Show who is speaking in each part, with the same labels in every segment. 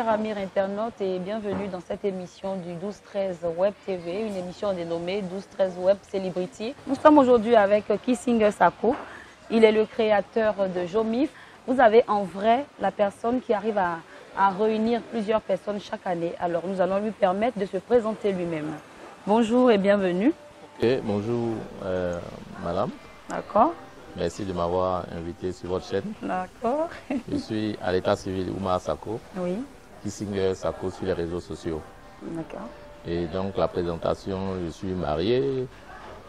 Speaker 1: chers amis internautes, et bienvenue dans cette émission du 12-13 Web TV, une émission dénommée 12-13 Web Celebrity. Nous sommes aujourd'hui avec Kissinger Sako. Il est le créateur de Jomif. Vous avez en vrai la personne qui arrive à réunir plusieurs personnes chaque année. Alors nous allons lui permettre de se présenter lui-même. Bonjour et bienvenue.
Speaker 2: Okay, bonjour madame.
Speaker 1: D'accord.
Speaker 2: Merci de m'avoir invité sur votre chaîne.
Speaker 1: D'accord.
Speaker 2: Je suis à l'état civil Oumar Sako,
Speaker 1: Oui.
Speaker 2: Kissinger Sako sur les réseaux sociaux.
Speaker 1: D'accord.
Speaker 2: Et donc la présentation, je suis marié.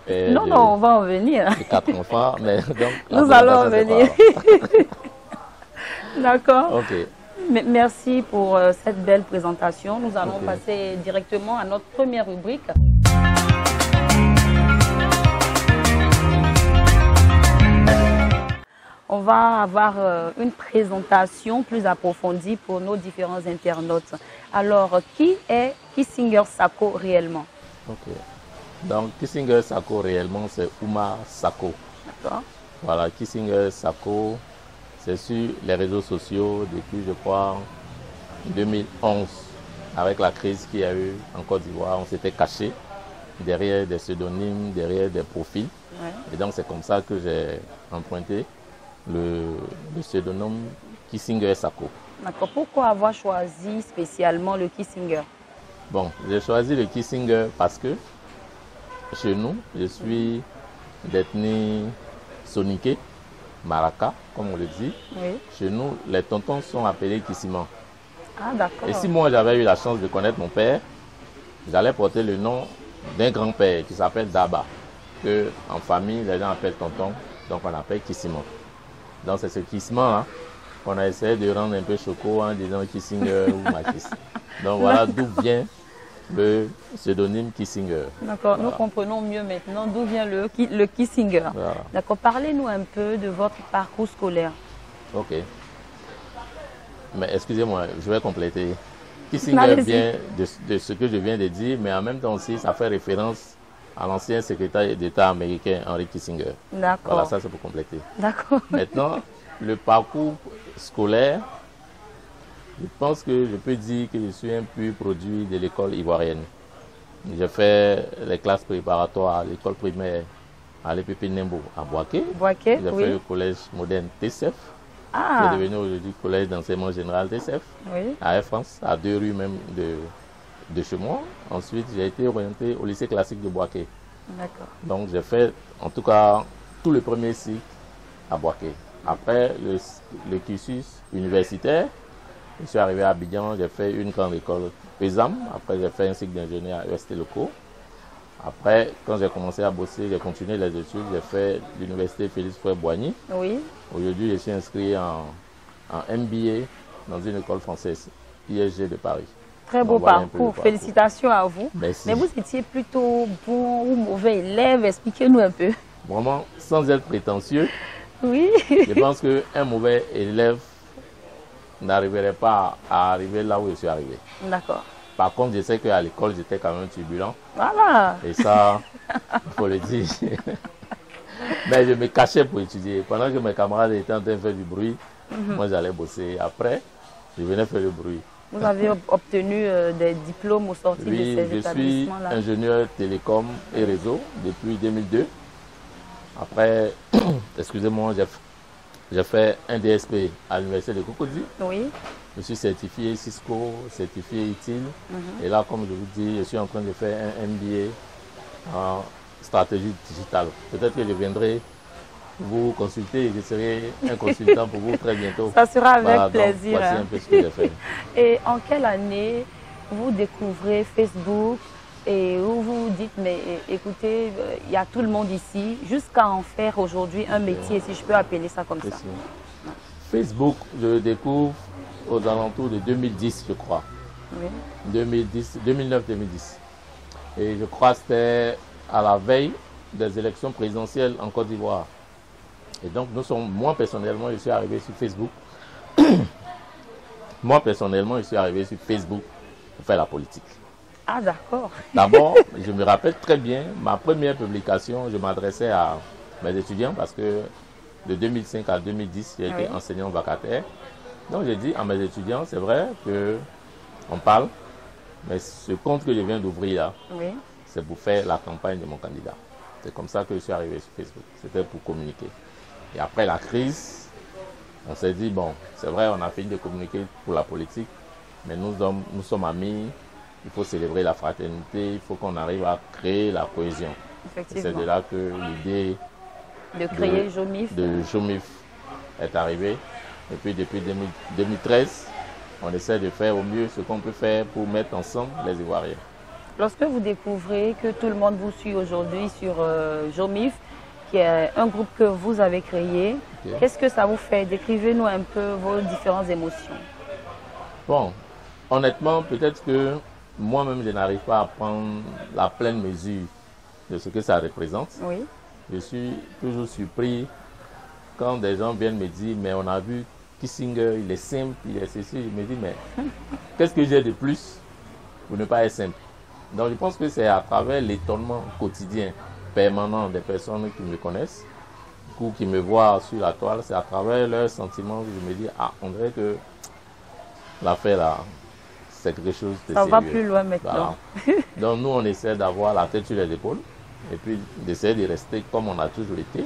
Speaker 1: Non, on va en venir.
Speaker 2: J'ai 4 enfants, mais donc...
Speaker 1: Nous allons en venir. D'accord.
Speaker 2: Ok.
Speaker 1: Merci pour cette belle présentation. Nous allons passer directement à notre première rubrique. On va avoir une présentation plus approfondie pour nos différents internautes. Alors, qui est Kissinger Sako réellement?
Speaker 2: Ok. Donc, Kissinger Sako réellement, c'est Oumar Sako.
Speaker 1: D'accord.
Speaker 2: Voilà, Kissinger Sako, c'est sur les réseaux sociaux depuis, je crois, 2011. Avec la crise qu'il y a eu en Côte d'Ivoire, on s'était caché derrière des pseudonymes, derrière des profils.
Speaker 1: Ouais.
Speaker 2: Et donc, c'est comme ça que j'ai emprunté le pseudonyme Kissinger Sako.
Speaker 1: D'accord. Pourquoi avoir choisi spécialement le Kissinger?
Speaker 2: Bon, j'ai choisi le Kissinger parce que chez nous, je suis d'ethnie soniké, Maraka, comme on le dit.
Speaker 1: Oui.
Speaker 2: Chez nous, les tontons sont appelés Kissiman.
Speaker 1: Ah, d'accord.
Speaker 2: Et si moi j'avais eu la chance de connaître mon père, j'allais porter le nom d'un grand-père qui s'appelle Daba, que en famille les gens appellent tonton, donc on appelle Kissiman. Donc c'est ce Kissiman qu'on a essayé de rendre un peu choco en disant Kissinger ou Makis. Donc voilà d'où vient le pseudonyme Kissinger.
Speaker 1: D'accord, voilà. Nous comprenons mieux maintenant d'où vient le Kissinger. Voilà. D'accord, parlez-nous un peu de votre parcours scolaire.
Speaker 2: Ok. Mais excusez-moi, je vais compléter. Kissinger vient de ce que je viens de dire, mais en même temps aussi, ça fait référence à l'ancien secrétaire d'État américain, Henry Kissinger.
Speaker 1: D'accord.
Speaker 2: Voilà, ça c'est pour compléter.
Speaker 1: D'accord.
Speaker 2: Maintenant, le parcours scolaire, je pense que je peux dire que je suis un pur produit de l'école ivoirienne. J'ai fait les classes préparatoires à l'école primaire à l'EPP Nembo à Boaké.
Speaker 1: Boaké,
Speaker 2: j'ai fait le collège moderne TCF.
Speaker 1: Ah.
Speaker 2: Qui est devenu aujourd'hui collège d'enseignement général TCF.
Speaker 1: Oui.
Speaker 2: À Air France, à 2 rues même de chez moi. Ensuite, j'ai été orienté au lycée classique de Boaké.
Speaker 1: D'accord.
Speaker 2: Donc, j'ai fait en tout cas tout le premier cycle à Boaké. Après le cursus universitaire, je suis arrivé à Abidjan, j'ai fait une grande école PESAM. Après, j'ai fait un cycle d'ingénieur à EST Locaux. Après, quand j'ai commencé à bosser, j'ai continué les études. J'ai fait l'université Félix Frère-Boigny.
Speaker 1: Oui.
Speaker 2: Aujourd'hui, je suis inscrit en MBA dans une école française, ISG de Paris.
Speaker 1: Très beau parcours. Félicitations à vous.
Speaker 2: Merci.
Speaker 1: Mais vous étiez plutôt bon ou mauvais élève? Expliquez-nous un peu.
Speaker 2: Vraiment, sans être prétentieux,
Speaker 1: oui.
Speaker 2: Je pense qu'un mauvais élève n'arriverait pas à arriver là où je suis arrivé.
Speaker 1: D'accord.
Speaker 2: Par contre, je sais qu'à l'école, j'étais quand même turbulent.
Speaker 1: Voilà.
Speaker 2: Et ça, il faut le dire. Mais je me cachais pour étudier. Pendant que mes camarades étaient en train de faire du bruit, moi j'allais bosser. Après, je venais faire le bruit.
Speaker 1: Vous avez obtenu des diplômes au sortir de ces établissements-là?
Speaker 2: Je suis ingénieur télécom et réseau depuis 2002. Après, excusez-moi, j'ai fait un DSP à l'université de Cocody.
Speaker 1: Oui.
Speaker 2: Je suis certifié Cisco, certifié ITIL. Et là, comme je vous dis, je suis en train de faire un MBA en stratégie digitale. Peut-être que je viendrai vous consulter et je serai un consultant pour vous très bientôt.
Speaker 1: Ça sera avec plaisir.
Speaker 2: Donc, voici un peu ce que j'ai fait.
Speaker 1: Et en quelle année vous découvrez Facebook et où vous vous dites, mais écoutez, il y a tout le monde ici, jusqu'à en faire aujourd'hui un métier, si je peux appeler ça comme ça?
Speaker 2: Facebook, je le découvre aux alentours de 2010, je crois.
Speaker 1: Oui.
Speaker 2: 2009-2010. Et je crois que c'était à la veille des élections présidentielles en Côte d'Ivoire. Et donc, moi personnellement, je suis arrivé sur Facebook. Moi personnellement, je suis arrivé sur Facebook pour faire la politique.
Speaker 1: Ah, d'accord.
Speaker 2: D'abord, je me rappelle très bien, ma première publication, je m'adressais à mes étudiants parce que de 2005 à 2010, j'ai été enseignant vacataire. Donc, j'ai dit à mes étudiants, c'est vrai que on parle, mais ce compte que je viens d'ouvrir là,
Speaker 1: Oui.
Speaker 2: c'est pour faire la campagne de mon candidat. C'est comme ça que je suis arrivé sur Facebook. C'était pour communiquer. Et après la crise, on s'est dit, bon, c'est vrai, on a fini de communiquer pour la politique, mais nous sommes amis, il faut célébrer la fraternité, il faut qu'on arrive à créer la cohésion.
Speaker 1: Effectivement.
Speaker 2: C'est de là que l'idée
Speaker 1: De créer Jomif.
Speaker 2: de Jomif est arrivée. Et puis depuis 2013, on essaie de faire au mieux ce qu'on peut faire pour mettre ensemble les Ivoiriens.
Speaker 1: Lorsque vous découvrez que tout le monde vous suit aujourd'hui sur Jomif, qui est un groupe que vous avez créé,
Speaker 2: Ok.
Speaker 1: qu'est-ce que ça vous fait? Décrivez-nous un peu vos différentes émotions.
Speaker 2: Bon, honnêtement, peut-être que moi-même, je n'arrive pas à prendre la pleine mesure de ce que ça représente.
Speaker 1: Oui.
Speaker 2: Je suis toujours surpris quand des gens viennent me dire, mais on a vu Kissinger, il est simple, il est ceci. Je me dis, mais qu'est-ce que j'ai de plus pour ne pas être simple? Donc je pense que c'est à travers l'étonnement quotidien, permanent des personnes qui me connaissent, ou qui me voient sur la toile, c'est à travers leurs sentiments que je me dis, ah, on dirait que l'affaire là, c'est quelque chose de
Speaker 1: Ça
Speaker 2: sérieux.
Speaker 1: va plus loin maintenant.
Speaker 2: Voilà. Donc nous, on essaie d'avoir la tête sur les épaules et puis d'essayer de rester comme on a toujours été.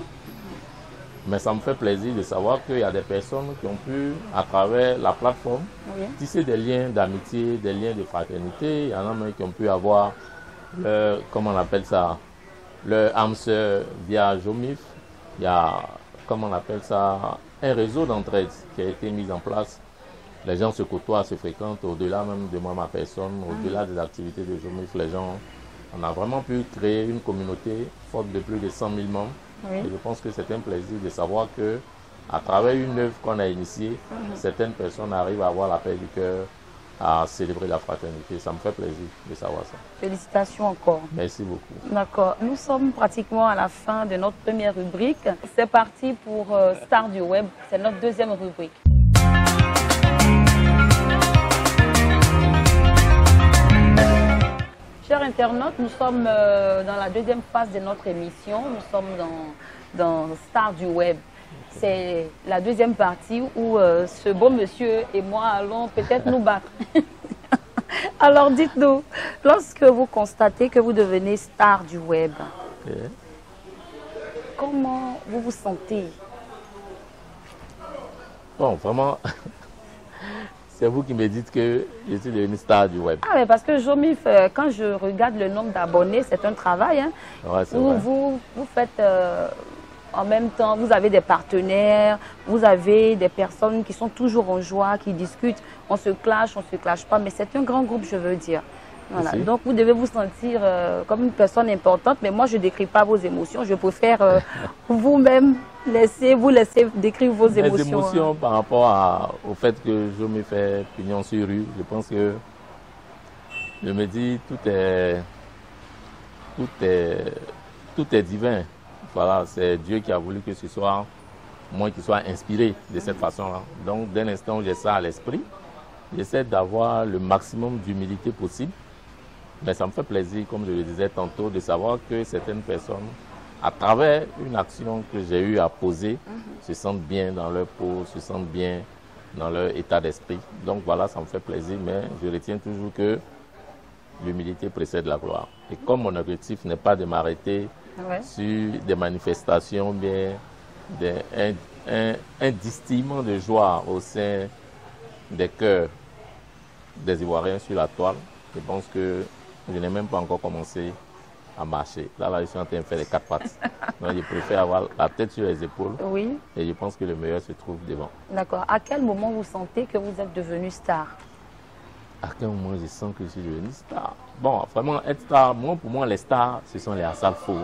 Speaker 2: Mais ça me fait plaisir de savoir qu'il y a des personnes qui ont pu, à travers la plateforme,
Speaker 1: Oui.
Speaker 2: tisser des liens d'amitié, des liens de fraternité. Il y en a même qui ont pu avoir leur, comment on appelle ça, leur âme sœur via Jomif. Il y a, comment on appelle ça, un réseau d'entraide qui a été mis en place. Les gens se côtoient, se fréquentent, au-delà même de moi, ma personne, au-delà des activités de Jomif. Les gens, on a vraiment pu créer une communauté forte de plus de 100 000 membres.
Speaker 1: Oui.
Speaker 2: Et je pense que c'est un plaisir de savoir que, à travers une œuvre qu'on a initiée, certaines personnes arrivent à avoir la paix du cœur, à célébrer la fraternité. Ça me fait plaisir de savoir ça.
Speaker 1: Félicitations encore.
Speaker 2: Merci beaucoup.
Speaker 1: D'accord. Nous sommes pratiquement à la fin de notre première rubrique. C'est parti pour Star du Web. C'est notre deuxième rubrique. Chers internautes, nous sommes dans la deuxième phase de notre émission. Nous sommes dans Star du Web. C'est la deuxième partie où ce beau monsieur et moi allons peut-être nous battre. Alors dites-nous, lorsque vous constatez que vous devenez star du web,
Speaker 2: Ok.
Speaker 1: comment vous vous sentez?
Speaker 2: Bon, vraiment, c'est vous qui me dites que je suis devenu star du web.
Speaker 1: Ah, mais parce que Jomif, quand je regarde le nombre d'abonnés, c'est un travail. Hein,
Speaker 2: Ouais, c'est
Speaker 1: où
Speaker 2: vrai.
Speaker 1: vous faites en même temps, vous avez des partenaires, vous avez des personnes qui sont toujours en joie, qui discutent. On se clash pas, mais c'est un grand groupe, je veux dire. Voilà.
Speaker 2: Merci.
Speaker 1: Donc vous devez vous sentir comme une personne importante, mais moi je ne décris pas vos émotions, je préfère vous-même vous laisser décrire vos
Speaker 2: Mes
Speaker 1: émotions.
Speaker 2: émotions par rapport au fait que je me fais pignon sur rue, je pense que je me dis tout est divin. Voilà, c'est Dieu qui a voulu que ce soit moi qui sois inspiré de cette façon-là. Donc dès l'instant où j'ai ça à l'esprit, j'essaie d'avoir le maximum d'humilité possible. Mais ça me fait plaisir, comme je le disais tantôt, de savoir que certaines personnes, à travers une action que j'ai eu à poser, se sentent bien dans leur peau, se sentent bien dans leur état d'esprit. Donc voilà, ça me fait plaisir, mais je retiens toujours que l'humilité précède la gloire. Et comme mon objectif n'est pas de m'arrêter
Speaker 1: Ouais.
Speaker 2: sur des manifestations, bien un distillement de joie au sein des cœurs des Ivoiriens sur la toile, je pense que je n'ai même pas encore commencé à marcher. Là, je suis en train de faire les 4 pattes. Donc, je préfère avoir la tête sur les épaules
Speaker 1: Oui,
Speaker 2: et je pense que le meilleur se trouve devant.
Speaker 1: d'accord. À quel moment vous sentez que vous êtes devenu star?
Speaker 2: À quel moment je sens que je suis devenu star? Bon, vraiment, être star, pour moi, les stars, ce sont les Assalfo,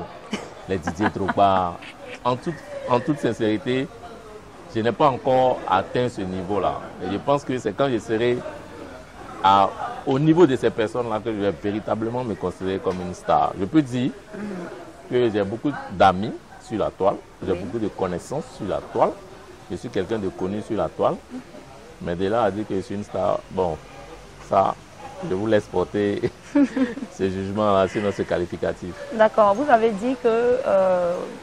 Speaker 2: les Didier Drogba. En toute sincérité, je n'ai pas encore atteint ce niveau-là. Et je pense que c'est quand je serai au niveau de ces personnes-là que je vais véritablement me considérer comme une star. Je peux dire que j'ai beaucoup d'amis sur la toile, j'ai beaucoup de connaissances sur la toile. Je suis quelqu'un de connu sur la toile. Mais de là à dire que je suis une star, bon, ça, je vous laisse porter ce jugement-là, sinon ce qualificatif.
Speaker 1: D'accord. Vous avez dit que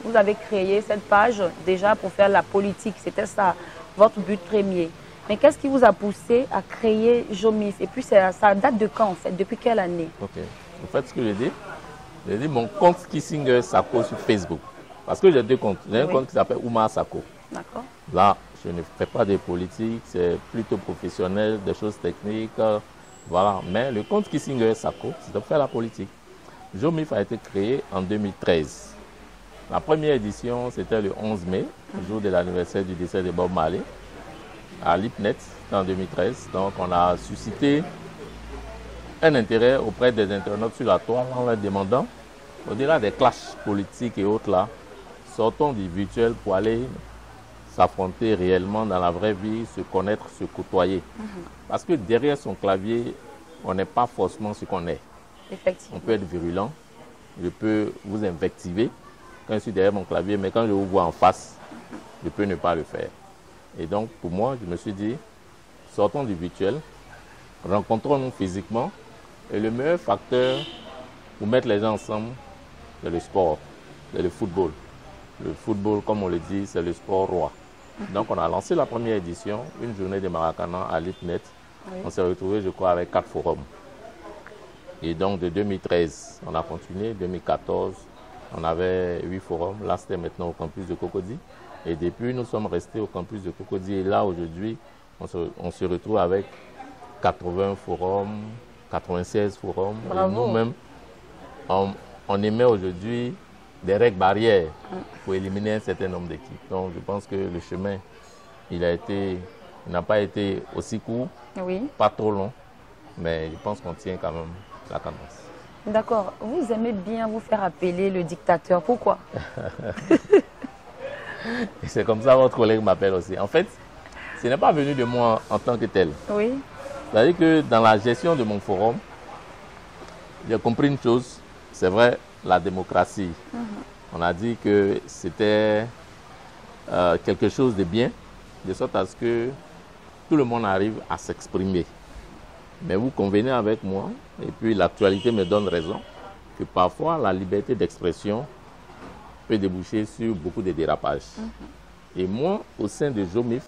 Speaker 1: vous avez créé cette page déjà pour faire la politique. C'était ça, votre but premier. Mais qu'est-ce qui vous a poussé à créer Jomif? Et puis, ça date de quand, en fait? Depuis quelle année?
Speaker 2: Ok. En fait, ce que j'ai dit mon compte Kissinger Sako sur Facebook. Parce que j'ai deux comptes. J'ai un compte qui s'appelle Oumar Sako.
Speaker 1: D'accord.
Speaker 2: Là, je ne fais pas de politique, c'est plutôt professionnel, des choses techniques. Voilà. Mais le compte Kissinger Sako, c'est de faire la politique. Jomif a été créé en 2013. La première édition, c'était le 11 mai, le jour de l'anniversaire du décès de Bob Marley, à Lipnet, en 2013. Donc, on a suscité un intérêt auprès des internautes sur la toile en leur demandant, au-delà des clashs politiques et autres là, sortons du virtuel pour aller s'affronter réellement dans la vraie vie, se connaître, se côtoyer. Parce que derrière son clavier, on n'est pas forcément ce qu'on est.
Speaker 1: Effectivement.
Speaker 2: On peut être virulent, je peux vous invectiver quand je suis derrière mon clavier, mais quand je vous vois en face, je peux ne pas le faire. Et donc, pour moi, je me suis dit, sortons du virtuel, rencontrons-nous physiquement, et le meilleur facteur pour mettre les gens ensemble, c'est le sport, c'est le football. Le football, comme on le dit, c'est le sport roi. Donc, on a lancé la première édition, une journée de Maracana à Lipnet. Oui. On s'est retrouvé, je crois, avec 4 forums. Et donc, de 2013, on a continué. 2014, on avait 8 forums. Là, c'était maintenant au campus de Cocody. Et depuis, nous sommes restés au campus de Cocody. Et là, aujourd'hui, on se retrouve avec 80 forums, 96 forums.
Speaker 1: Bravo.
Speaker 2: Et nous-mêmes, on émet aujourd'hui des règles barrières pour éliminer un certain nombre d'équipes. Donc, je pense que le chemin, il n'a pas été aussi court, pas trop long, mais je pense qu'on tient quand même la cadence.
Speaker 1: D'accord. Vous aimez bien vous faire appeler le dictateur. Pourquoi?
Speaker 2: C'est comme ça que votre collègue m'appelle aussi. En fait, ce n'est pas venu de moi en tant que tel.
Speaker 1: Oui.
Speaker 2: C'est-à-dire que dans la gestion de mon forum, j'ai compris une chose, c'est vrai, la démocratie. On a dit que c'était quelque chose de bien, de sorte à ce que tout le monde arrive à s'exprimer. Mais vous convenez avec moi, et puis l'actualité me donne raison, que parfois la liberté d'expression peut déboucher sur beaucoup de dérapages. Et moi, au sein de Jomif,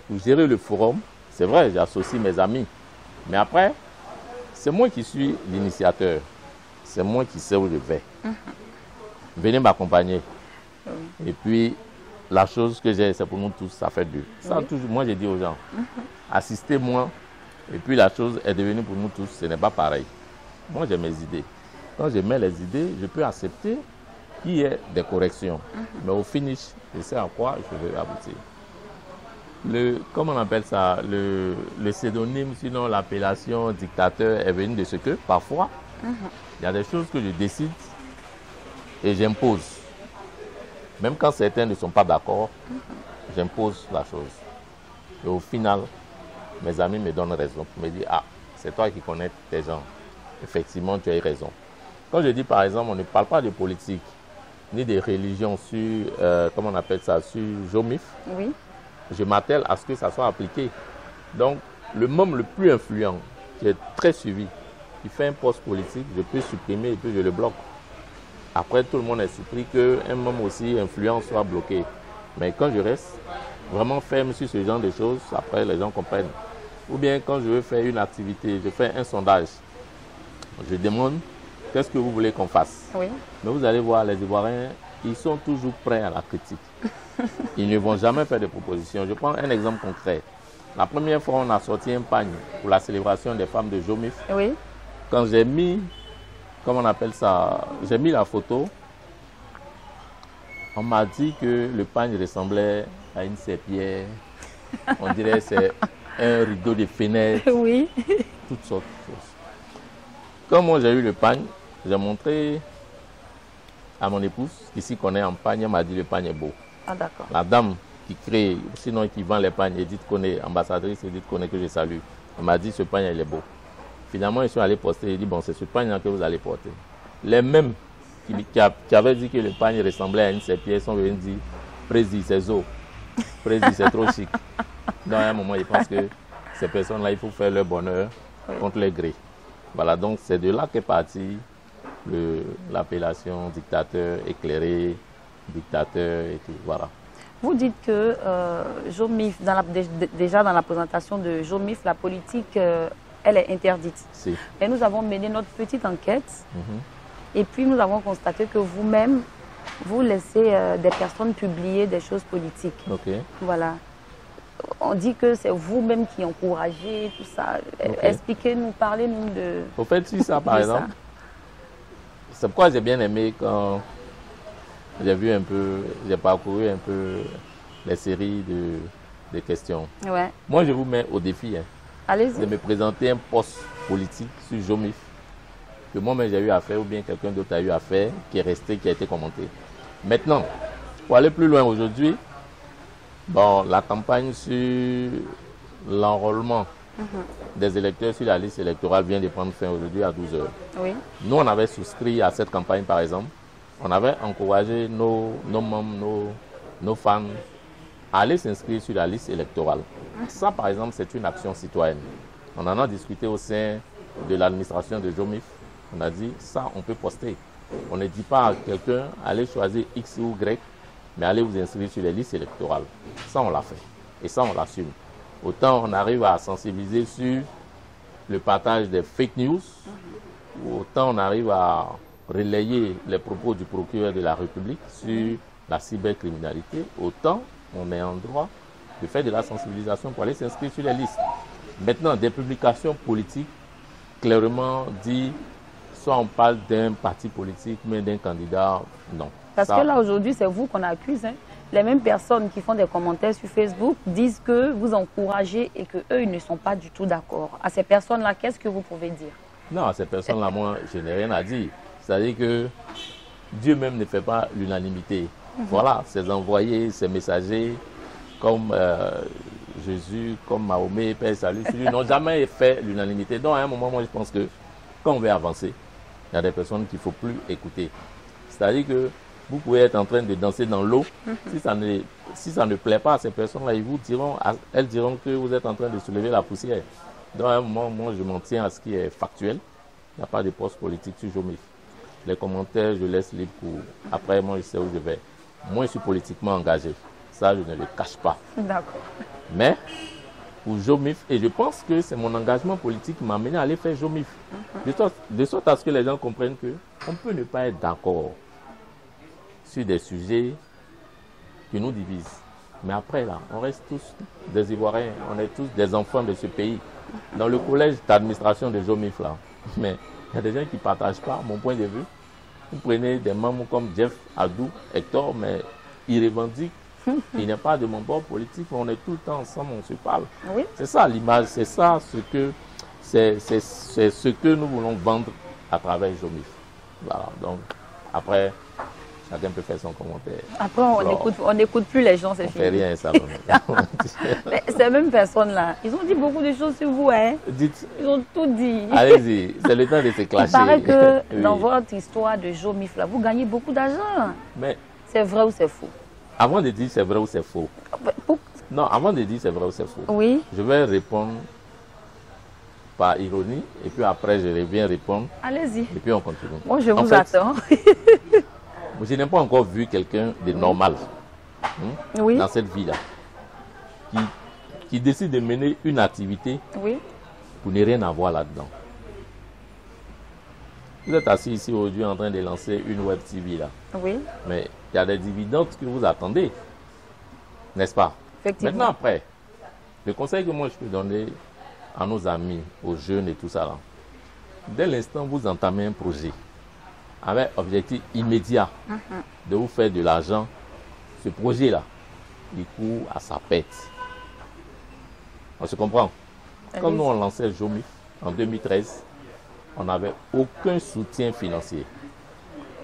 Speaker 2: pour gérer le forum, c'est vrai, j'associe mes amis. Mais après, c'est moi qui suis l'initiateur. C'est moi qui sais où je vais. Venez m'accompagner. Et puis, la chose que j'ai, c'est pour nous tous, ça fait deux. Ça, toujours, moi, j'ai dit aux gens, assistez-moi. Et puis, la chose est devenue pour nous tous, ce n'est pas pareil. Moi, j'ai mes idées. Quand je mets les idées, je peux accepter qu'il y ait des corrections. Mais au finish, je sais à quoi je vais aboutir. Comment on appelle ça, le pseudonyme, sinon l'appellation dictateur est venue de ce que, parfois, il y a des choses que je décide et j'impose. Même quand certains ne sont pas d'accord, j'impose la chose. Et au final, mes amis me donnent raison. Ils me disent, ah, c'est toi qui connais tes gens. Effectivement, tu as eu raison. Quand je dis, par exemple, on ne parle pas de politique, ni de religion sur, comment on appelle ça, sur Jomif, je m'attelle à ce que ça soit appliqué. Donc, le membre le plus influent, qui est très suivi, qui fait un poste politique, je peux supprimer et puis je le bloque. Après, tout le monde est surpris qu'un membre aussi influent soit bloqué. Mais quand je reste vraiment ferme sur ce genre de choses, après les gens comprennent. Ou bien quand je veux faire une activité, je fais un sondage. Je demande, qu'est-ce que vous voulez qu'on fasse? Mais vous allez voir, les Ivoiriens, ils sont toujours prêts à la critique. Ils ne vont jamais faire de propositions. Je prends un exemple concret. La première fois, on a sorti un pagne pour la célébration des femmes de Jomif. Quand j'ai mis, comment on appelle ça, j'ai mis la photo, on m'a dit que le pagne ressemblait à une serpillière. On dirait que c'est un rideau de fenêtre. Toutes sortes de choses. Quand moi j'ai eu le pagne, j'ai montré à mon épouse, qui s'y connaît en pagne, elle m'a dit le pagne est beau. La dame qui crée, sinon qui vend les pagnes, Edith Koné, ambassadrice Edith Koné que je salue, elle m'a dit ce pagne il est beau. Finalement, ils sont allés poster, ils disent bon, c'est ce pagne que vous allez porter. Les mêmes qui avaient dit que le pagne ressemblait à une serpillière sont venus dire Prési, c'est zo. Prési, c'est trop chic. Dans un moment, ils pensent que ces personnes-là, il faut faire leur bonheur contre leur gré. Voilà, donc c'est de là qu'est partie l'appellation dictateur éclairé, dictateur et tout. Voilà.
Speaker 1: Vous dites que Jomif, déjà dans la présentation de Jomif, la politique, elle est interdite.
Speaker 2: Si.
Speaker 1: Et nous avons mené notre petite enquête et puis nous avons constaté que vous-même, vous laissez des personnes publier des choses politiques.
Speaker 2: Ok.
Speaker 1: Voilà. On dit que c'est vous-même qui encouragez tout ça.
Speaker 2: Ok.
Speaker 1: Expliquez-nous, parlez-nous de...
Speaker 2: Au fait, si ça, par
Speaker 1: de
Speaker 2: exemple, c'est pourquoi j'ai bien aimé quand j'ai vu un peu, j'ai parcouru un peu les séries de questions.
Speaker 1: Ouais.
Speaker 2: Moi, je vous mets au défi de
Speaker 1: Allez-y.
Speaker 2: me présenter un poste politique sur Jomif que moi-même j'ai eu à faire ou bien quelqu'un d'autre a eu à faire, qui est resté, qui a été commenté. Maintenant, pour aller plus loin aujourd'hui, bon, la campagne sur l'enrôlement des électeurs sur la liste électorale vient de prendre fin aujourd'hui à 12 h.
Speaker 1: Oui.
Speaker 2: Nous, on avait souscrit à cette campagne, par exemple. On avait encouragé nos membres, nos fans à aller s'inscrire sur la liste électorale. Ça, par exemple, c'est une action citoyenne. On en a discuté au sein de l'administration de Jomif. On a dit, ça, on peut poster. On ne dit pas à quelqu'un, allez choisir X ou Y, mais allez vous inscrire sur les listes électorales. Ça, on l'a fait. Et ça, on l'assume. Autant on arrive à sensibiliser sur le partage des fake news, autant on arrive à relayer les propos du procureur de la République sur la cybercriminalité, autant on est en droit de faire de la sensibilisation pour aller s'inscrire sur les listes. Maintenant, des publications politiques, clairement dit, soit on parle d'un parti politique, mais d'un candidat, non.
Speaker 1: Parce
Speaker 2: Ça,
Speaker 1: que là, aujourd'hui, c'est vous qu'on accuse. Hein. Les mêmes personnes qui font des commentaires sur Facebook disent que vous encouragez et qu'eux, ils ne sont pas du tout d'accord. À ces personnes-là, qu'est-ce que vous pouvez dire?
Speaker 2: non, à ces personnes-là, moi, je n'ai rien à dire. C'est-à-dire que Dieu même ne fait pas l'unanimité. Voilà, ces envoyés, ces messagers, comme Jésus, comme Mahomet, Père Salut, ils n'ont jamais fait l'unanimité. Donc, à un moment, moi, je pense que quand on veut avancer, il y a des personnes qu'il ne faut plus écouter. C'est-à-dire que vous pouvez être en train de danser dans l'eau. Si ça ne plaît pas à ces personnes-là, elles diront que vous êtes en train de soulever la poussière. Donc, à un moment, moi, je m'en tiens à ce qui est factuel. Il n'y a pas de poste politique sur Jomif. Les commentaires, je laisse libre pour... Après, moi, je sais où je vais. Moi, je suis politiquement engagé. Ça, je ne le cache pas.
Speaker 1: D'accord.
Speaker 2: Mais, pour Jomif, et je pense que c'est mon engagement politique qui m'a amené à aller faire Jomif. De sorte à ce que les gens comprennent qu'on peut ne pas être d'accord sur des sujets qui nous divisent. Mais après, là, on reste tous des Ivoiriens, on est tous des enfants de ce pays. Dans le collège d'administration de Jomif, là, mais il y a des gens qui ne partagent pas mon point de vue. Vous prenez des membres comme Jeff, Adou, Hector, mais ils revendiquent. Il n'y a pas de mon bord politique, mais on est tout le temps ensemble, on se parle.
Speaker 1: Oui.
Speaker 2: C'est ça l'image, c'est ça c'est ce que nous voulons vendre à travers Jomif. Voilà, donc après, chacun peut faire son commentaire.
Speaker 1: Après, on n'écoute plus les gens, c'est fini.
Speaker 2: On fait rien, ça.
Speaker 1: Mais ces mêmes personnes-là, ils ont dit beaucoup de choses sur vous, hein.
Speaker 2: Dites,
Speaker 1: Ils ont tout dit.
Speaker 2: allez-y, c'est le temps de se clasher.
Speaker 1: Il paraît que
Speaker 2: Oui.
Speaker 1: dans votre histoire de Jomif, là, vous gagnez beaucoup d'argent.
Speaker 2: Mais
Speaker 1: C'est vrai ou c'est faux?
Speaker 2: avant de dire c'est vrai ou c'est faux,
Speaker 1: Pour-
Speaker 2: non, avant de dire c'est vrai ou c'est faux,
Speaker 1: Oui,
Speaker 2: je vais répondre par ironie et puis après je reviens répondre
Speaker 1: allez-y.
Speaker 2: et puis on continue.
Speaker 1: Moi, je
Speaker 2: En
Speaker 1: vous
Speaker 2: fait,
Speaker 1: attends.
Speaker 2: Je n'ai pas encore vu quelqu'un de normal
Speaker 1: Oui,
Speaker 2: dans cette vie-là qui décide de mener une activité
Speaker 1: oui,
Speaker 2: pour ne rien avoir là-dedans. Vous êtes assis ici aujourd'hui en train de lancer une web TV là,
Speaker 1: oui,
Speaker 2: mais il y a des dividendes que vous attendez, n'est-ce pas?
Speaker 1: effectivement.
Speaker 2: Maintenant après, le conseil que moi je peux donner à nos amis, aux jeunes et tout ça là, dès l'instant où vous entamez un projet avec objectif immédiat de vous faire de l'argent, ce projet là, il court à sa perte. On se comprend? Quand nous on lançait Jomif en 2013, on n'avait aucun soutien financier.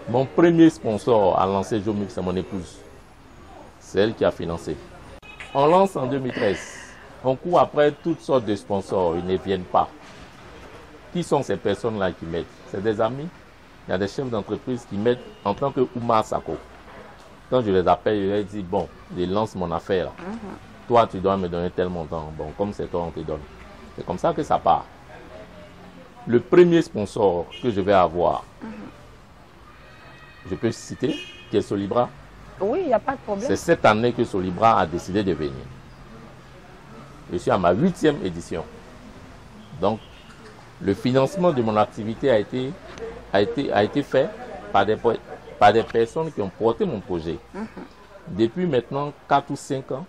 Speaker 2: Mon premier sponsor à lancer Jomif, c'est mon épouse. C'est elle qui a financé. On lance en 2013. On court après toutes sortes de sponsors. Ils ne viennent pas. Qui sont ces personnes-là qui m'aident? C'est des amis. Il y a des chefs d'entreprise qui m'aident en tant que Oumar Sako. Quand je les appelle, je leur dis, bon, je lance mon affaire. Là. Toi, tu dois me donner tel montant. Bon, comme c'est toi, on te donne. C'est comme ça que ça part. Le premier sponsor que je vais avoir, je peux citer, qui est Solibra.
Speaker 1: Oui, il n'y a pas de problème.
Speaker 2: C'est cette année que Solibra a décidé de venir. Je suis à ma 8e édition. Donc, le financement de mon activité a été fait par des personnes qui ont porté mon projet. Depuis maintenant 4 ou 5 ans,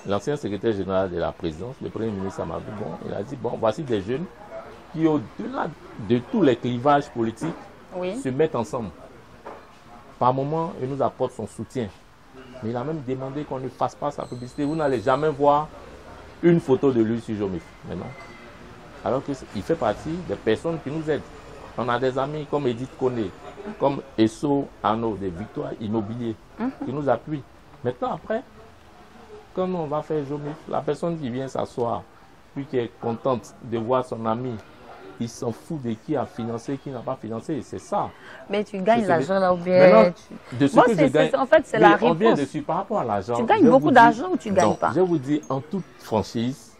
Speaker 2: l'ancien secrétaire général de la présidence, le premier ministre Amadou Bon, il a dit, bon, voici des jeunes qui, au-delà de tous les clivages politiques, se mettent ensemble. Par moment, il nous apporte son soutien. Mais il a même demandé qu'on ne fasse pas sa publicité. Vous n'allez jamais voir une photo de lui sur Jomif. Mais non. Alors qu'il fait partie des personnes qui nous aident. On a des amis comme Edith Koné, comme Esso Arnaud, des Victoires Immobilier, qui nous appuient. Maintenant, après, quand on va faire Jomif, la personne qui vient s'asseoir, puis qui est contente de voir son ami, il s'en fout de qui a financé, qui n'a pas financé. C'est ça.
Speaker 1: Mais tu gagnes l'argent là ou bien... En fait, c'est la réponse.
Speaker 2: On vient dessus par rapport à l'argent.
Speaker 1: Tu gagnes beaucoup d'argent ou tu ne gagnes pas?
Speaker 2: Je vous dis, en toute franchise,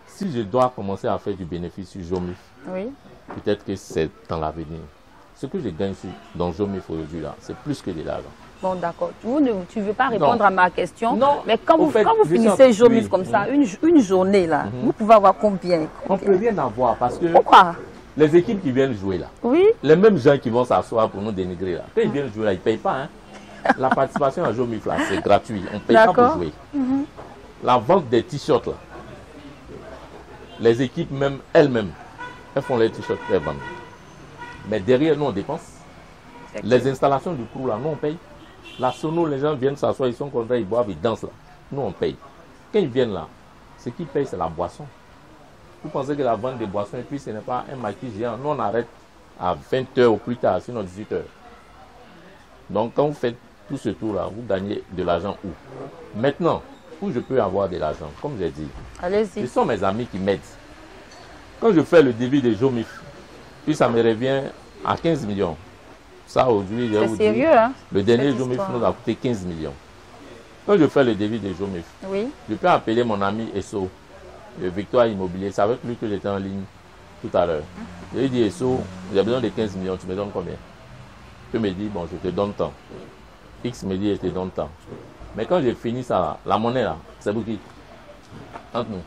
Speaker 2: si je dois commencer à faire du bénéfice sur Jomif, peut-être que c'est dans l'avenir. Ce que je gagne dans Jomif aujourd'hui, c'est plus que de l'argent.
Speaker 1: Bon, d'accord. Tu ne veux pas répondre à ma question.
Speaker 2: Non.
Speaker 1: Mais quand vous finissez Jomif comme ça, une journée, là, vous pouvez avoir combien?
Speaker 2: On ne peut rien avoir parce que...
Speaker 1: Pourquoi?
Speaker 2: Les équipes qui viennent jouer là, les mêmes gens qui vont s'asseoir pour nous dénigrer là, quand ils viennent jouer là, ils ne payent pas. Hein. La participation à Jomif là, c'est gratuit. On ne paye pas pour jouer. La vente des t-shirts là, les équipes même, elles-mêmes, elles font les t-shirts, elles vendent. Mais derrière, nous, on dépense. Les installations du crew là, nous, on paye. La sono, les gens viennent s'asseoir, ils sont contents, ils boivent, ils dansent là. Nous, on paye. Quand ils viennent là, ce qu'ils payent, c'est la boisson. Vous pensez que la vente des boissons, et puis ce n'est pas un maquis géant. Nous, on arrête à 20h ou plus tard, sinon 18h. Donc, quand vous faites tout ce tour-là, vous gagnez de l'argent où? Maintenant, où je peux avoir de l'argent, comme j'ai dit, ce sont mes amis qui m'aident. Quand je fais le débit de Jomif, puis ça me revient à 15 millions. Ça, aujourd'hui, je vous dis,
Speaker 1: hein?
Speaker 2: Le dernier Jomif nous a coûté 15 millions. Quand je fais le débit de Jomif, je peux appeler mon ami Esso, le Victoire Immobilier. C'est avec lui que j'étais en ligne tout à l'heure. Je lui ai dit, Esso, j'ai besoin de 15 millions, tu me donnes combien? Il me dit, bon, je te donne tant. X me dit, je te donne tant. Mais quand j'ai fini ça, la monnaie là, c'est pour qui? Entre nous.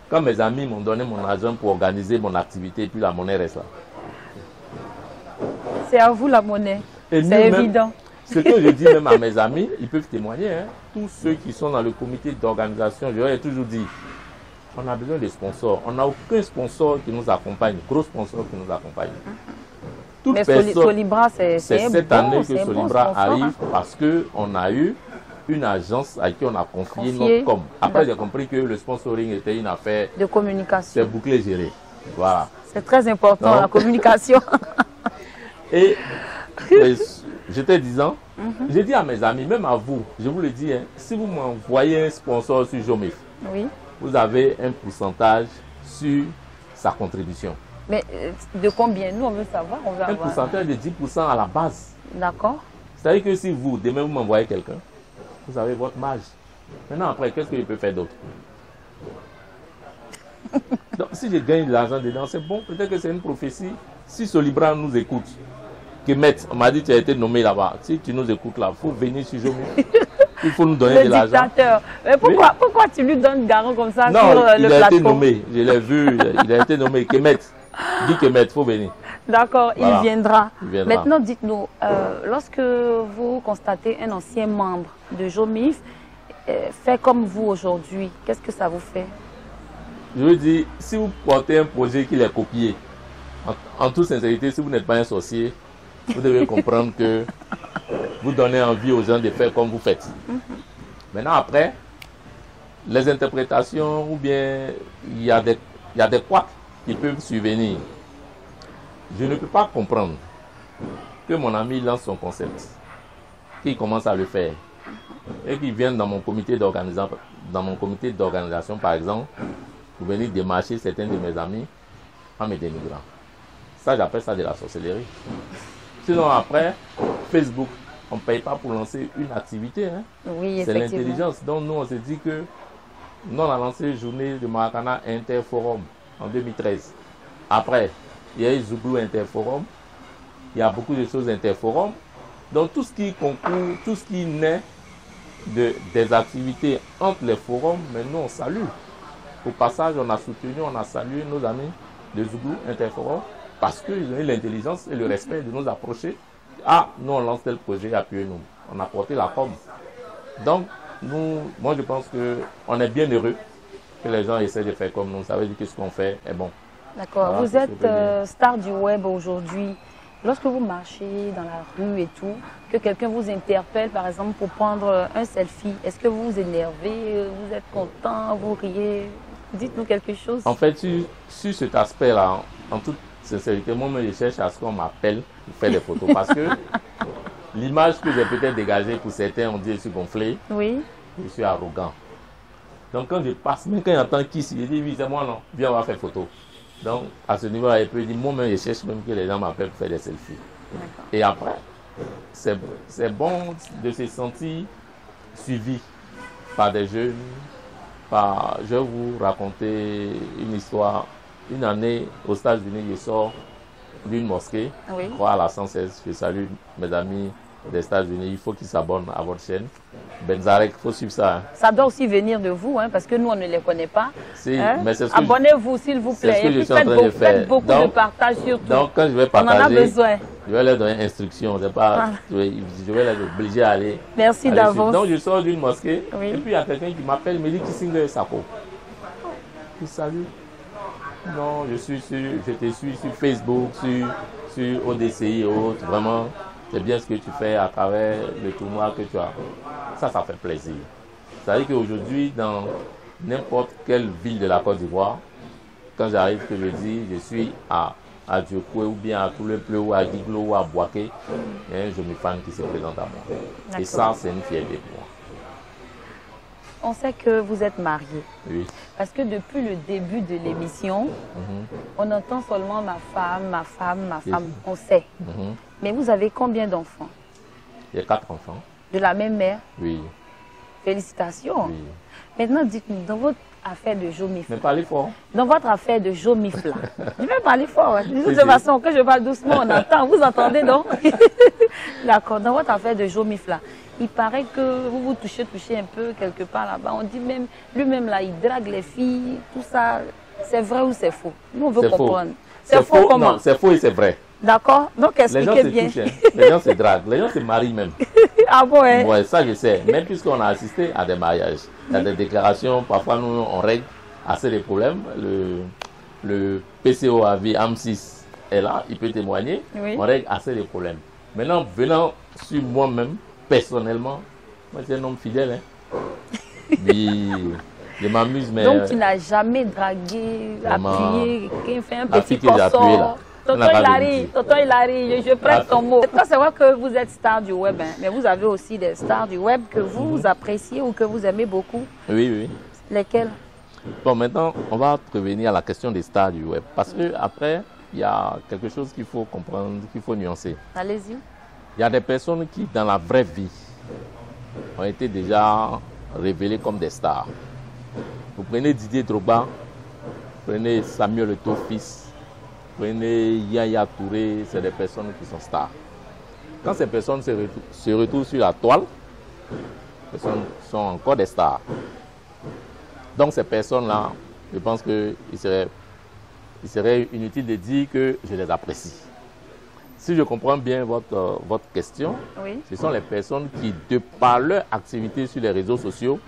Speaker 2: Quand mes amis m'ont donné mon argent pour organiser mon activité, puis la monnaie reste là.
Speaker 1: C'est à vous la monnaie. C'est évident.
Speaker 2: Ce que je dis même à mes amis, ils peuvent témoigner. Hein. Tous ceux qui sont dans le comité d'organisation, je leur ai toujours dit, on a besoin de sponsors. On n'a aucun sponsor qui nous accompagne, gros sponsor qui nous accompagne.
Speaker 1: Mais Solibra, c'est
Speaker 2: cette année que Solibra arrive parce qu'on a eu une agence à qui on a confié notre com. Après, j'ai compris que le sponsoring était une affaire
Speaker 1: de communication.
Speaker 2: C'est bouclé, géré. Voilà.
Speaker 1: C'est très important, la communication.
Speaker 2: Et j'étais disant, j'ai dit à mes amis, même à vous, je vous le dis, hein, si vous m'envoyez un sponsor sur Jomif, vous avez un pourcentage sur sa contribution.
Speaker 1: Mais de combien? Nous, on veut savoir.
Speaker 2: Un pourcentage de 10% à la base.
Speaker 1: D'accord.
Speaker 2: C'est-à-dire que si vous, demain, vous m'envoyez quelqu'un, vous avez votre marge. Maintenant, après, qu'est-ce que je peux faire d'autre? Donc, si je gagne de l'argent dedans, c'est bon. Peut-être que c'est une prophétie. Si Solibra nous écoute, Kemet, on m'a dit que tu as été nommé là-bas. Si tu nous écoutes là, il faut venir sur Jomif. Il faut nous donner de l'argent.
Speaker 1: Mais pourquoi tu lui donnes garant comme ça sur le plateau?
Speaker 2: Il a été nommé. Je l'ai vu. Il a été nommé. Kemet. Dis Kemet, il faut venir.
Speaker 1: D'accord, voilà. Il viendra. Maintenant, dites-nous, lorsque vous constatez un ancien membre de Jomif fait comme vous aujourd'hui, qu'est-ce que ça vous fait?
Speaker 2: Je veux dire, si vous portez un projet qui est copié, en toute sincérité, si vous n'êtes pas un sorcier, vous devez comprendre que vous donnez envie aux gens de faire comme vous faites. Maintenant, après, les interprétations, ou bien il y a des couacs qui peuvent survenir. Je ne peux pas comprendre que mon ami lance son concept, qu'il commence à le faire, et qu'il vienne dans mon comité d'organisation, par exemple, pour venir démarcher certains de mes amis en me dénigrant. Ça, j'appelle ça de la sorcellerie. Sinon, après, Facebook, on ne paye pas pour lancer une activité. Hein.
Speaker 1: Oui,
Speaker 2: c'est l'intelligence. Donc, nous, on s'est dit que nous, on a lancé une journée de Maracana Interforum en 2013. Après, il y a eu Zouglou Interforum. Il y a beaucoup de choses Interforum. Donc tout ce qui concourt, tout ce qui naît des activités entre les forums, mais nous on salue. Au passage, on a soutenu, on a salué nos amis de Zougou Interforum parce qu'ils ont eu l'intelligence et le respect de nous approcher. Ah, nous on lance tel projet, appuyez-nous. On a porté la com. Donc, moi je pense qu'on est bien heureux que les gens essaient de faire comme nous. Ça veut dire que ce qu'on fait est bon.
Speaker 1: D'accord.
Speaker 2: Voilà,
Speaker 1: vous êtes star du web aujourd'hui. Lorsque vous marchez dans la rue et tout, que quelqu'un vous interpelle, par exemple, pour prendre un selfie, est-ce que vous vous énervez, vous êtes content, vous riez? Dites-nous quelque chose.
Speaker 2: En fait, sur cet aspect-là, en toute sincérité, moi, je cherche à ce qu'on m'appelle pour faire des photos. Parce que l'image que j'ai peut-être dégagée pour certains, on dit que je suis gonflé.
Speaker 1: Oui.
Speaker 2: Je suis arrogant. Donc quand je passe, même quand j'entends qui, je dis oui, c'est moi, non, viens, on va faire photo. Donc à ce niveau-là, il peut dire, moi-même, je cherche même que les gens m'appellent pour faire des selfies. Et après, c'est bon de se sentir suivi par des jeunes. Je vais vous raconter une histoire. Une année, aux États-Unis, je sors d'une mosquée,
Speaker 1: oui.
Speaker 2: Je crois à la 116. Je salue mes amis des États-Unis. Il faut qu'ils s'abonnent à votre chaîne. Benzarek, il faut suivre ça. Hein.
Speaker 1: Ça doit aussi venir de vous, hein, parce que nous, on ne les connaît pas.
Speaker 2: Si,
Speaker 1: hein?
Speaker 2: Mais c'est
Speaker 1: abonnez-vous, s'il vous plaît.
Speaker 2: C'est ce que je suis en train de faire.
Speaker 1: Faites beaucoup de partage surtout.
Speaker 2: Donc, quand je vais
Speaker 1: on
Speaker 2: partager,
Speaker 1: en a besoin.
Speaker 2: Je vais leur donner instruction. Je vais les obliger à aller.
Speaker 1: Merci d'avance.
Speaker 2: Donc, je sors d'une mosquée.
Speaker 1: Oui.
Speaker 2: Et puis, il y a quelqu'un qui m'appelle, me dit Kissinger Sako. Je salue. Non, je te suis sur Facebook, sur ODCI et autres. Vraiment, c'est bien ce que tu fais à travers le tournoi que tu as. Ça fait plaisir. C'est-à-dire qu'aujourd'hui, dans n'importe quelle ville de la Côte d'Ivoire, quand j'arrive, que je dis, je suis à Diokoué ou bien à Toulepleu ou à Diglo ou à Boaké, je me fan qui se présente à moi. Et ça, c'est une fierté pour moi.
Speaker 1: On sait que vous êtes marié.
Speaker 2: Oui.
Speaker 1: Parce que depuis le début de l'émission, on entend seulement ma femme, ma femme, ma femme. On sait. Mais vous avez combien d'enfants?
Speaker 2: J'ai 4 enfants. De
Speaker 1: la même mère?
Speaker 2: Oui.
Speaker 1: Félicitations.
Speaker 2: Oui.
Speaker 1: Maintenant, dites-nous, dans votre affaire de Jomif.
Speaker 2: Mais parlez fort.
Speaker 1: Dans votre affaire de Jomif là. Je vais parler fort. Hein. De toute façon, quand je parle doucement, on entend. Vous entendez, non? D'accord. Dans votre affaire de Jomif là, il paraît que vous vous touchez un peu quelque part là-bas. On dit même, lui-même là, il drague les filles, tout ça. C'est vrai ou c'est faux? Nous, on veut comprendre.
Speaker 2: C'est faux comment? Non, c'est faux et c'est vrai.
Speaker 1: D'accord. Donc, expliquez bien.
Speaker 2: Les gens se touchent, hein. Les gens se draguent, les gens se marient même.
Speaker 1: Ah bon, hein?
Speaker 2: Ouais, ça je sais. Même puisqu'on a assisté à des mariages, il y a des déclarations, parfois nous on règle assez des problèmes. Le PCO à vie AM6 est là, il peut témoigner. Oui. On règle assez des problèmes. Maintenant, venant sur moi-même, personnellement, moi c'est un homme fidèle. Hein. Je m'amuse, mais.
Speaker 1: Donc tu n'as jamais dragué, appuyé, qui fait un petit
Speaker 2: là.
Speaker 1: Tonton Hilary, je prête ton mot. C'est vrai que vous êtes star du web, hein, mais vous avez aussi des stars du web que vous appréciez ou que vous aimez beaucoup.
Speaker 2: Oui, oui.
Speaker 1: Lesquels?
Speaker 2: Bon, maintenant, on va revenir à la question des stars du web. Parce que après, il y a quelque chose qu'il faut comprendre, qu'il faut nuancer.
Speaker 1: Allez-y.
Speaker 2: Il y a des personnes qui, dans la vraie vie, ont été déjà révélées comme des stars. Vous prenez Didier Drogba, prenez Samuel Eto'o fils, prenez Yaya Touré, c'est des personnes qui sont stars. Quand ces personnes se retrouvent sur la toile, elles sont encore des stars. Donc ces personnes-là, je pense qu'il serait inutile de dire que je les apprécie. Si je comprends bien votre question, oui. Ce sont les personnes qui, de par leur activité sur les réseaux sociaux,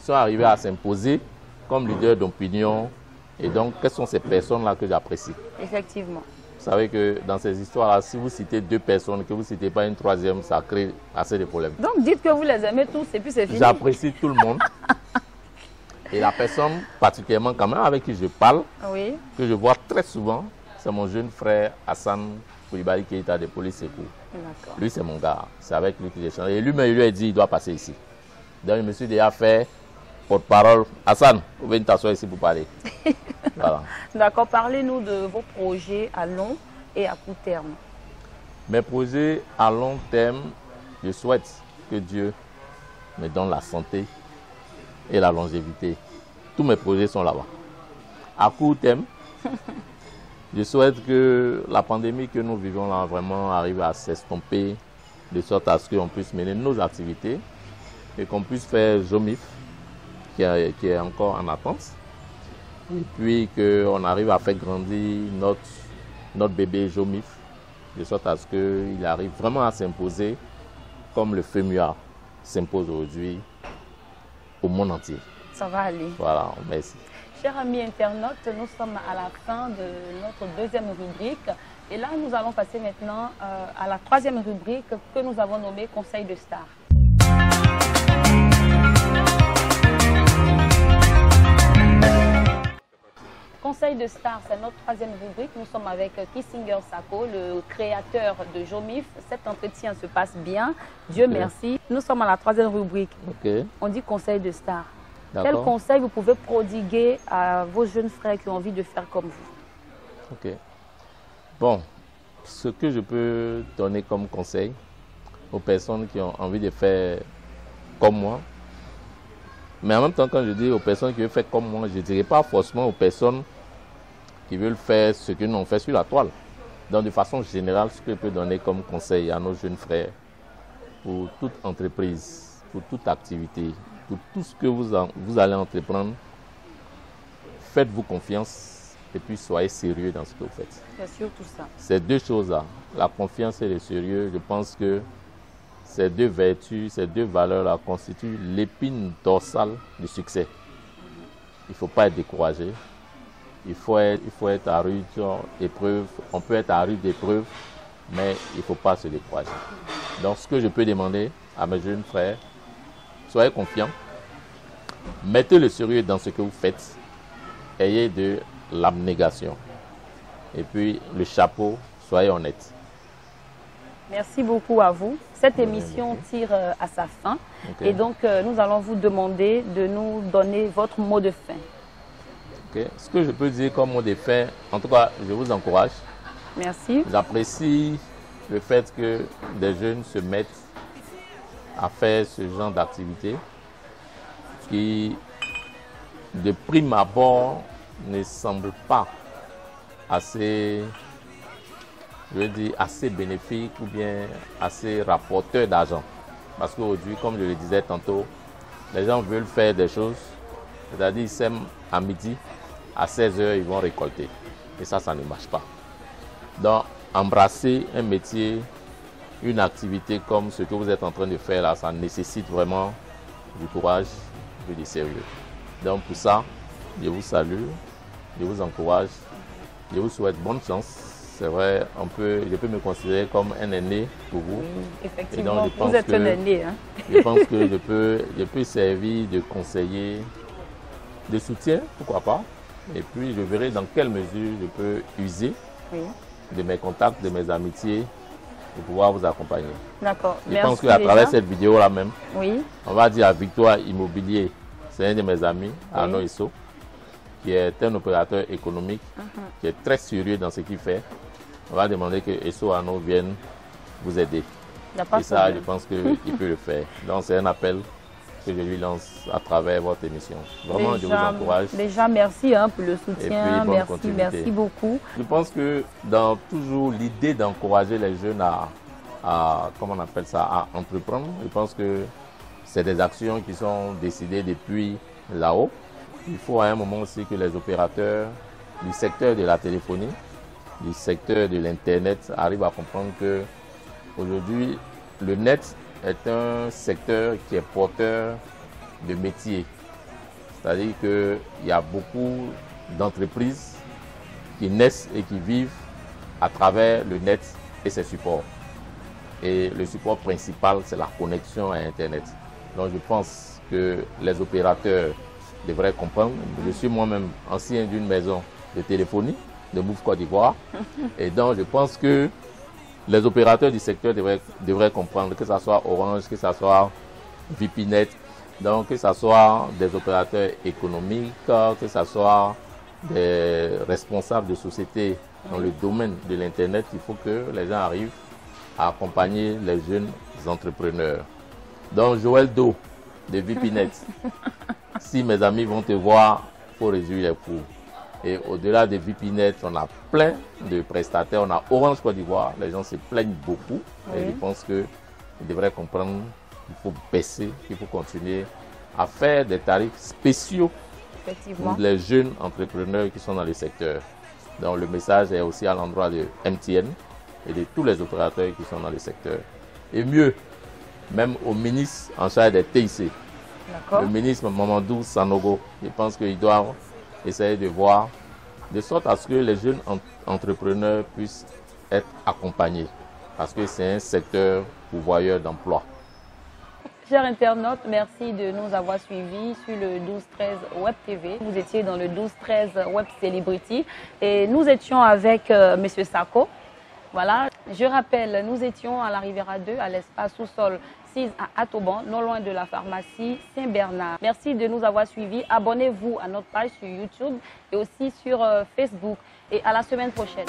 Speaker 2: sont arrivées à s'imposer comme leaders d'opinion. Et donc, quelles sont ces personnes-là que j'apprécie?
Speaker 1: Effectivement.
Speaker 2: Vous savez que dans ces histoires-là, si vous citez 2 personnes, que vous ne citez pas une 3e, ça crée assez de problèmes.
Speaker 1: Donc, dites que vous les aimez tous et puis c'est fini.
Speaker 2: J'apprécie tout le monde. Et la personne, particulièrement quand même, avec qui je parle, oui. Que je vois très souvent, c'est mon jeune frère Hassan Koulibaly qui est à des polices secours. Lui, c'est mon gars. C'est avec lui que j'ai changé. Et lui-même, il lui a dit, il doit passer ici. Donc, je me suis déjà fait porte-parole. Hassan, vous venez t'asseoir ici pour parler. Voilà.
Speaker 1: D'accord. Parlez-nous de vos projets à long et à court terme.
Speaker 2: Mes projets à long terme, je souhaite que Dieu me donne la santé et la longévité. Tous mes projets sont là-bas. À court terme, je souhaite que la pandémie que nous vivons là vraiment arrive à s'estomper de sorte à ce qu'on puisse mener nos activités et qu'on puisse faire Jomif, qui est encore en attente, et puis qu'on arrive à faire grandir notre bébé Jomif, de sorte à ce qu'il arrive vraiment à s'imposer comme le FEMUA s'impose aujourd'hui au monde entier.
Speaker 1: Ça va aller.
Speaker 2: Voilà, merci.
Speaker 1: Chers amis internautes, nous sommes à la fin de notre deuxième rubrique. Et là, nous allons passer maintenant à la troisième rubrique que nous avons nommée Conseil de Star. Conseil de Star, c'est notre troisième rubrique. Nous sommes avec Kissinger Sako, le créateur de Jomif. Cet entretien se passe bien. Dieu merci. Nous sommes à la troisième rubrique. On dit Conseil de Star. Quel conseil vous pouvez prodiguer à vos jeunes frères qui ont envie de faire comme vous?
Speaker 2: Bon, ce que je peux donner comme conseil aux personnes qui ont envie de faire comme moi, mais en même temps, quand je dis aux personnes qui veulent faire comme moi, je ne dirais pas forcément aux personnes qui veulent faire ce que nous on fait sur la toile. Donc, de façon générale, ce que je peux donner comme conseil à nos jeunes frères, pour toute entreprise, pour toute activité, pour tout ce que vous allez entreprendre, faites-vous confiance et puis soyez sérieux dans ce que vous faites.
Speaker 1: C'est surtout ça. Ces
Speaker 2: deux choses-là, la confiance et le sérieux, je pense que ces deux vertus, ces deux valeurs-là constituent l'épine dorsale du succès. Il ne faut pas être découragé. Il faut être à rude épreuve. On peut être à rude épreuve, mais il ne faut pas se décourager. Donc, ce que je peux demander à mes jeunes frères, soyez confiants, mettez le sérieux dans ce que vous faites, ayez de l'abnégation. Et puis, le chapeau, soyez honnête.
Speaker 1: Merci beaucoup à vous. Cette émission tire à sa fin. Et donc, nous allons vous demander de nous donner votre mot de fin.
Speaker 2: Ce que je peux dire comme mot de fin, en tout cas, je vous encourage.
Speaker 1: Merci.
Speaker 2: J'apprécie le fait que des jeunes se mettent à faire ce genre d'activité qui, de prime abord, ne semble pas assez, je veux dire, assez bénéfique ou bien assez rapporteur d'argent. Parce qu'aujourd'hui, comme je le disais tantôt, les gens veulent faire des choses, c'est-à-dire ils sèment à midi, à 16 h, ils vont récolter. Et ça ne marche pas. Donc, embrasser un métier, une activité comme ce que vous êtes en train de faire là, ça nécessite vraiment du courage et du sérieux. Donc, pour ça, je vous salue, je vous encourage, je vous souhaite bonne chance. C'est vrai, je peux me considérer comme un aîné pour vous.
Speaker 1: Oui, effectivement, donc, vous êtes un aîné. Hein?
Speaker 2: Je pense que je peux servir de conseiller, de soutien, pourquoi pas. Et puis, je verrai dans quelle mesure je peux user de mes contacts, de mes amitiés, pour pouvoir vous accompagner.
Speaker 1: D'accord.
Speaker 2: Je pense qu'à travers cette vidéo-là même, on va dire à Victoire Immobilier, c'est un de mes amis, Arnaud Isso, qui est un opérateur économique, qui est très sérieux dans ce qu'il fait. On va demander que Isso Arnaud vienne vous aider. Et ça, je pense qu'il peut le faire. Donc, c'est un appel que je lui lance à travers votre émission. Vraiment, je vous encourage.
Speaker 1: Déjà, merci pour le soutien. Merci beaucoup.
Speaker 2: Je pense que dans toujours l'idée d'encourager les jeunes à comment on appelle ça, à entreprendre, je pense que c'est des actions qui sont décidées depuis là-haut. Il faut à un moment aussi que les opérateurs du secteur de la téléphonie, du secteur de l'Internet arrivent à comprendre que aujourd'hui, le net est un secteur qui est porteur de métiers. C'est-à-dire qu'il y a beaucoup d'entreprises qui naissent et qui vivent à travers le net et ses supports. Et le support principal, c'est la connexion à Internet. Donc je pense que les opérateurs devraient comprendre. Je suis moi-même ancien d'une maison de téléphonie, de Move Côte d'Ivoire. Et donc je pense que les opérateurs du secteur devraient comprendre, que ce soit Orange, que ce soit VPNet, donc que ce soit des opérateurs économiques, que ce soit des responsables de sociétés dans le domaine de l'Internet. Il faut que les gens arrivent à accompagner les jeunes entrepreneurs. Donc Joël Do de VPNet, si mes amis vont te voir, il faut réduire les coûts. Et au-delà de VPNet, on a plein de prestataires. On a Orange Côte d'Ivoire. Les gens se plaignent beaucoup. Et je pense que ils devraient comprendre qu'il faut baisser, qu'il faut continuer à faire des tarifs spéciaux pour les jeunes entrepreneurs qui sont dans les secteurs. Donc le message est aussi à l'endroit de MTN et de tous les opérateurs qui sont dans les secteurs. Et mieux, même au ministre en charge des TIC, le ministre Mamadou Sanogo, je pense qu'ils doivent essayer de voir de sorte à ce que les jeunes entrepreneurs puissent être accompagnés, parce que c'est un secteur pourvoyeur d'emploi.
Speaker 1: Chers internautes, merci de nous avoir suivis sur le 12-13 Web TV. Vous étiez dans le 12-13 Web Celebrity et nous étions avec M. Sako. Voilà, je rappelle, nous étions à la Riviera 2, à l'espace sous-sol 6 à Atoban, non loin de la pharmacie Saint-Bernard. Merci de nous avoir suivis. Abonnez-vous à notre page sur YouTube et aussi sur Facebook. Et à la semaine prochaine.